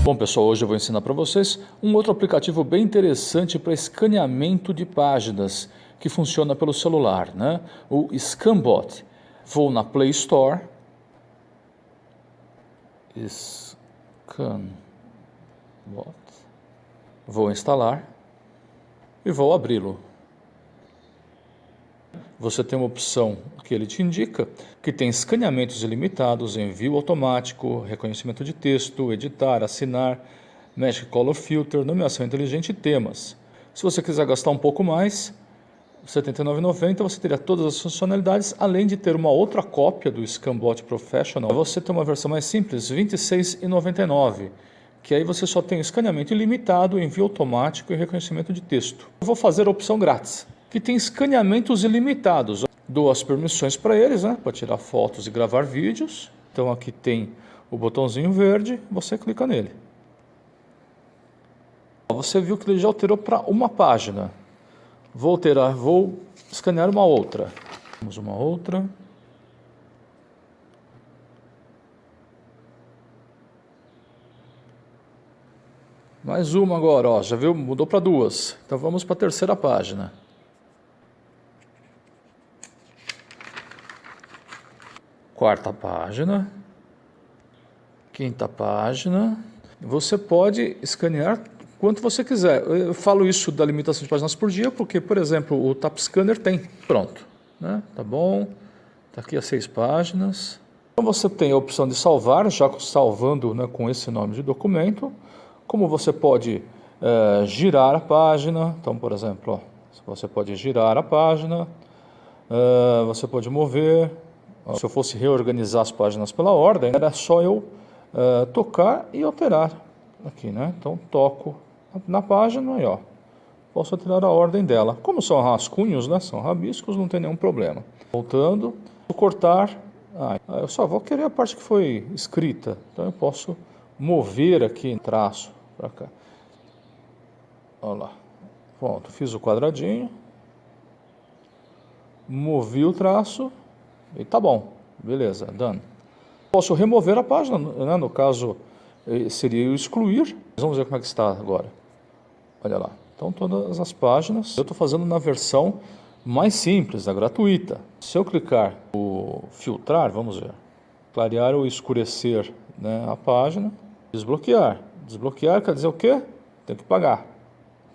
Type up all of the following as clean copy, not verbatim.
Bom pessoal, hoje eu vou ensinar para vocês um outro aplicativo bem interessante para escaneamento de páginas que funciona pelo celular, né? O ScanBot. Vou na Play Store, ScanBot, vou instalar e vou abri-lo. Você tem uma opção que ele te indica, que tem escaneamentos ilimitados, envio automático, reconhecimento de texto, editar, assinar, Magic Color Filter, nomeação inteligente e temas. Se você quiser gastar um pouco mais, R$ 79,90, você teria todas as funcionalidades, além de ter uma outra cópia do ScanBot Professional. Você tem uma versão mais simples, R$ 26,99, que aí você só tem escaneamento ilimitado, envio automático e reconhecimento de texto. Eu vou fazer a opção grátis, que tem escaneamentos ilimitados. Dou as permissões para eles, né, para tirar fotos e gravar vídeos. Então aqui tem o botãozinho verde, você clica nele. Você viu que ele já alterou para uma página. Vou escanear uma outra. Vamos uma outra. Mais uma agora, ó, já viu? Mudou para duas. Então vamos para a terceira página. Quarta página. Quinta página. Você pode escanear quanto você quiser. Eu falo isso da limitação de páginas por dia porque, por exemplo, o Tap Scanner tem. Pronto, né? Tá bom. Tá aqui as 6 páginas. Então você tem a opção de salvar, já salvando, né, com esse nome de documento. Como você pode girar a página. Então, por exemplo, ó, você pode girar a página. Você pode mover. Se eu fosse reorganizar as páginas pela ordem, era só eu tocar e alterar aqui, né? Então toco na página e ó, posso alterar a ordem dela. Como são rascunhos, né? São rabiscos, não tem nenhum problema. Voltando, vou cortar. Eu só vou querer a parte que foi escrita. Então eu posso mover aqui, traço para cá. Olha lá. Pronto, fiz o quadradinho. Movi o traço. E tá bom, beleza, done. Posso remover a página, né? No caso seria o excluir. Vamos ver como é que está agora. Olha lá, então todas as páginas. Eu estou fazendo na versão mais simples, a gratuita. Se eu clicar o filtrar, vamos ver, clarear ou escurecer, né, a página, desbloquear. Desbloquear quer dizer o quê? Tem que pagar.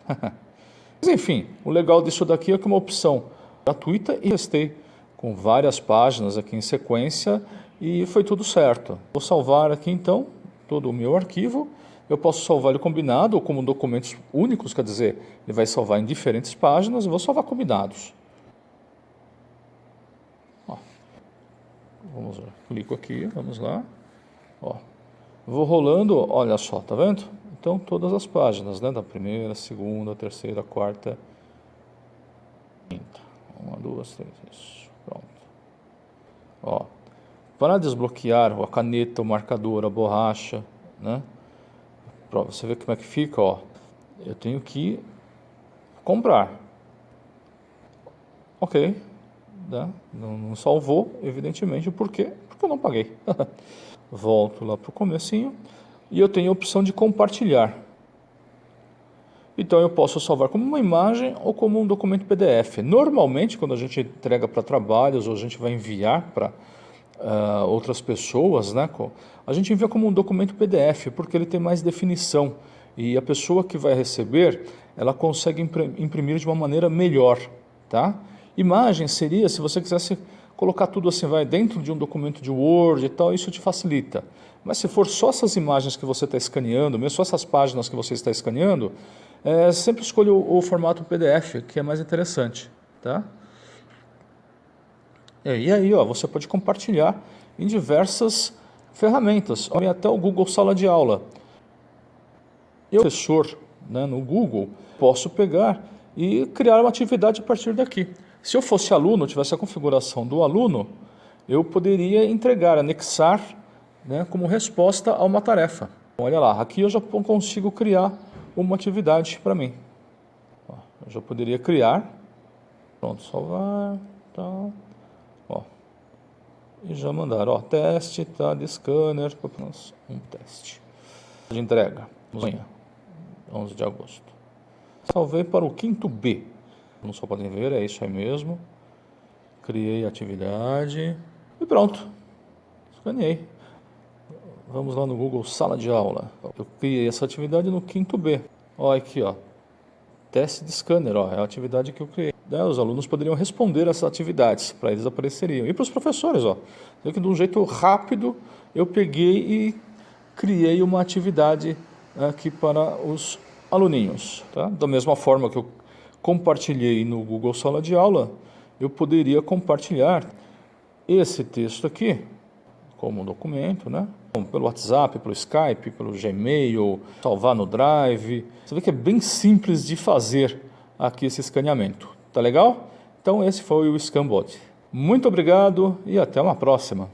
Mas enfim, o legal disso daqui é que é uma opção gratuita e testei com várias páginas aqui em sequência e foi tudo certo. Vou salvar aqui então todo o meu arquivo. Eu posso salvar ele combinado ou como documentos únicos, quer dizer, ele vai salvar em diferentes páginas. Eu vou salvar combinados. Ó, vamos ver, clico aqui, vamos lá. Ó, vou rolando, olha só, tá vendo? Então todas as páginas, né, da primeira, segunda, terceira, quarta, quinta. 1, 2, 3, isso. Pronto. Ó, para desbloquear a caneta, o marcador, a borracha, né? Para você ver como é que fica, ó. Eu tenho que comprar. Ok, né? Não salvou, evidentemente, por quê? Porque eu não paguei. Volto lá para o comecinho e eu tenho a opção de compartilhar. Então eu posso salvar como uma imagem ou como um documento PDF. Normalmente, quando a gente entrega para trabalhos ou a gente vai enviar para outras pessoas, né, a gente envia como um documento PDF, porque ele tem mais definição. E a pessoa que vai receber, ela consegue imprimir de uma maneira melhor. Tá? Imagem seria, se você quisesse colocar tudo assim, vai dentro de um documento de Word e tal, isso te facilita. Mas se for só essas imagens que você está escaneando, mesmo só essas páginas que você está escaneando, sempre escolha o formato PDF, que é mais interessante, tá? E aí, ó, você pode compartilhar em diversas ferramentas, até o Google Sala de Aula. Eu, professor, né, no Google, posso pegar e criar uma atividade a partir daqui. Se eu fosse aluno, tivesse a configuração do aluno, eu poderia entregar, anexar, né, como resposta a uma tarefa. Olha lá, aqui eu já consigo criar uma atividade para mim. Ó, eu já poderia criar. Pronto, salvar. Tá. Ó, e já mandar, ó, teste, tá, de scanner, um teste. de entrega, amanhã, 11 de agosto. Salvei para o quinto B. Como só podem ver, é isso aí mesmo. Criei a atividade e pronto. Escaneei. Vamos lá no Google Sala de Aula. Eu criei essa atividade no quinto B. Olha aqui, ó. Teste de scanner, ó, é a atividade que eu criei. Os alunos poderiam responder essas atividades, para eles apareceriam. E para os professores, ó. Que de um jeito rápido eu peguei e criei uma atividade aqui para os aluninhos. Tá? Da mesma forma que eu compartilhei no Google Sala de Aula, eu poderia compartilhar esse texto aqui como um documento, né? Pelo WhatsApp, pelo Skype, pelo Gmail, salvar no Drive. Você vê que é bem simples de fazer aqui esse escaneamento. Tá legal? Então esse foi o ScanBot. Muito obrigado e até uma próxima.